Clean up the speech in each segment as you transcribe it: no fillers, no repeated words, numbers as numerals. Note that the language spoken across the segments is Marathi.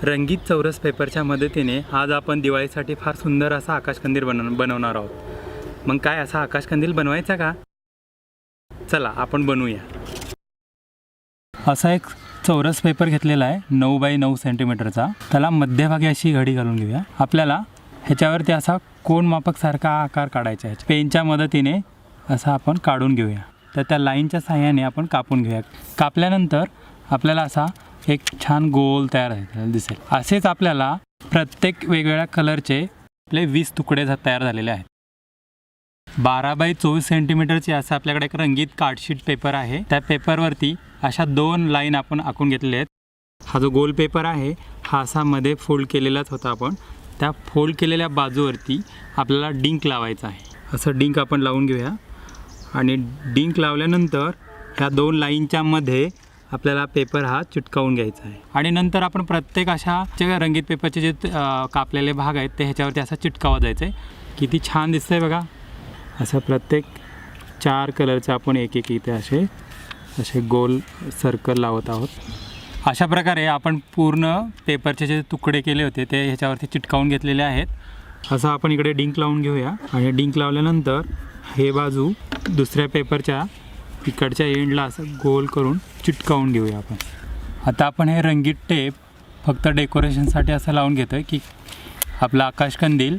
रंगीत चौरस पेपरच्या मदतीने आज आपण दिवाळीसाठी फार सुंदर असा आकाशकंदील बनवणार आहोत। मग काय असा आकाशकंदील बनवायचा का? चला आपण बनवूया। असा एक चौरस पेपर घेतलेला आहे 9 बाय 9 सेंटीमीटरचा। त्याला मध्यभागी अशी घडी घालून घेऊया। आपल्याला ह्याच्यावरती असा कोन मापक सारखा आकार काढायचा आहे। पेनच्या मदतीने असा आपण काढून घेऊया। तर त्या लाईनच्या सहाय्याने आपण कापून घेऊया। कापल्यानंतर आपल्याला असा एक छान गोल तयार दिसेल। असेच आपल्याला प्रत्येक वेगवेगळ्या कलरचे आपले 20 तुकडे तयार झालेले आहेत। 12 बाय 24 सेंटीमीटरचे असं आपल्याकडे एक रंगीत कार्डशीट पेपर आहे। त्या पेपरवरती अशा 2 लाईन आपण आखून घेतलेल्या आहेत। हा जो गोल पेपर आहे हा असा मध्ये फोल्ड केलेलाच होता। आपण त्या फोल्ड केलेल्या बाजूवरती आपल्याला डिंक लावायचा आहे। असं डिंक आपण लावून घेऊया आणि डिंक लावल्यानंतर ह्या 2 लाईनच्या मध्ये आपल्याला पेपर हा चिटकावून घ्यायचा आहे। आणि नंतर आपण प्रत्येक अशा जे रंगीत पेपरचे जे कापलेले भाग आहेत ते ह्याच्यावरती असा चिटकावा द्यायचा आहे। किती छान दिसतंय बघा। असं प्रत्येक 4 कलरचे आपण एक एक इथे असे गोल सर्कल लावत आहोत। अशा प्रकारे आपण पूर्ण पेपरचे जे तुकडे केले होते ते ह्याच्यावरती चिटकावून घेतलेले आहेत। असं आपण इकडे डिंक लावून घेऊया आणि डिंक लावल्यानंतर हे बाजू दुसऱ्या पेपरच्या इकडच्या एंडला असं गोल करून चिटकावून घेऊया आपण। आता आपण हे रंगीत टेप फक्त डेकोरेशनसाठी असं लावून घेतोय की आपलं आकाशकंदील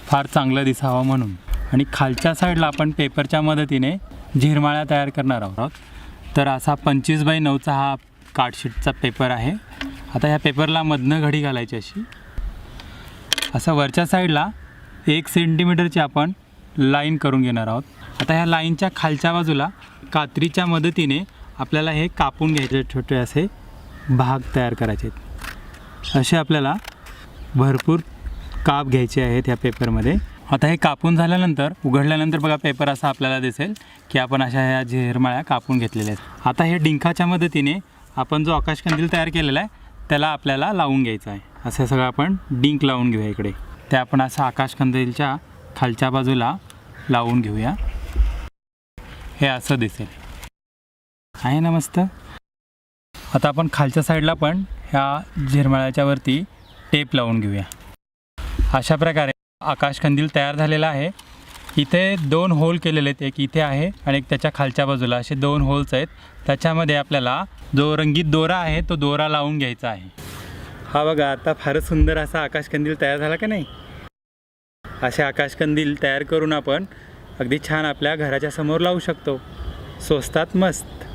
फार चांगलं दिसावं म्हणून। आणि खालच्या साईडला आपण पेपरच्या मदतीने झिरमाळ्या तयार करणार आहोत। तर असा 25 बाय 9चा हा कार्डशीटचा पेपर आहे। आता ह्या पेपरला मधनं घडी घालायची अशी। असं वरच्या साईडला 1 सेंटीमीटरची आपण लाईन करून घेणार आहोत। आता ह्या लाईनच्या खालच्या बाजूला कात्रीच्या मदतीने आपल्याला हे कापून घ्यायचे, छोटे असे भाग तयार करायचे आहेत। असे आपल्याला भरपूर काप घ्यायचे आहेत ह्या पेपरमध्ये। आता हे कापून झाल्यानंतर उघडल्यानंतर बघा पेपर असा आपल्याला दिसेल की आपण अशा ह्या झिरमाळ्या कापून घेतलेल्या आहेत। आता हे डिंकाच्या मदतीने आपण जो आकाशकंदील तयार केलेला आहे त्याला आपल्याला लावून घ्यायचा आहे। असं सगळं आपण डिंक लावून घेऊया इकडे। ते आपण असं आकाशकंदीलच्या खालच्या बाजूला लावून घेऊया। हे असं दिसेल आहे ना मस्त। आता आपण खालच्या साईडला पण ह्या झिरमाळ्याच्या वरती टेप लावून घेऊया। अशा प्रकारे आकाशकंदील तयार झालेला आहे। इथे 2 होल केलेले आहेत, एक इथे आहे आणि एक त्याच्या खालच्या बाजूला असे 2 होल्स आहेत। त्याच्यामध्ये आपल्याला जो रंगीत दोरा आहे तो दोरा लावून घ्यायचा आहे। हा बघा आता फारच सुंदर असा आकाशकंदील तयार झाला का नाही? असे आकाशकंदील तयार करून आपण अगदी छान आपल्या घराच्या समोर लावू शकतो। स्वस्तात मस्त।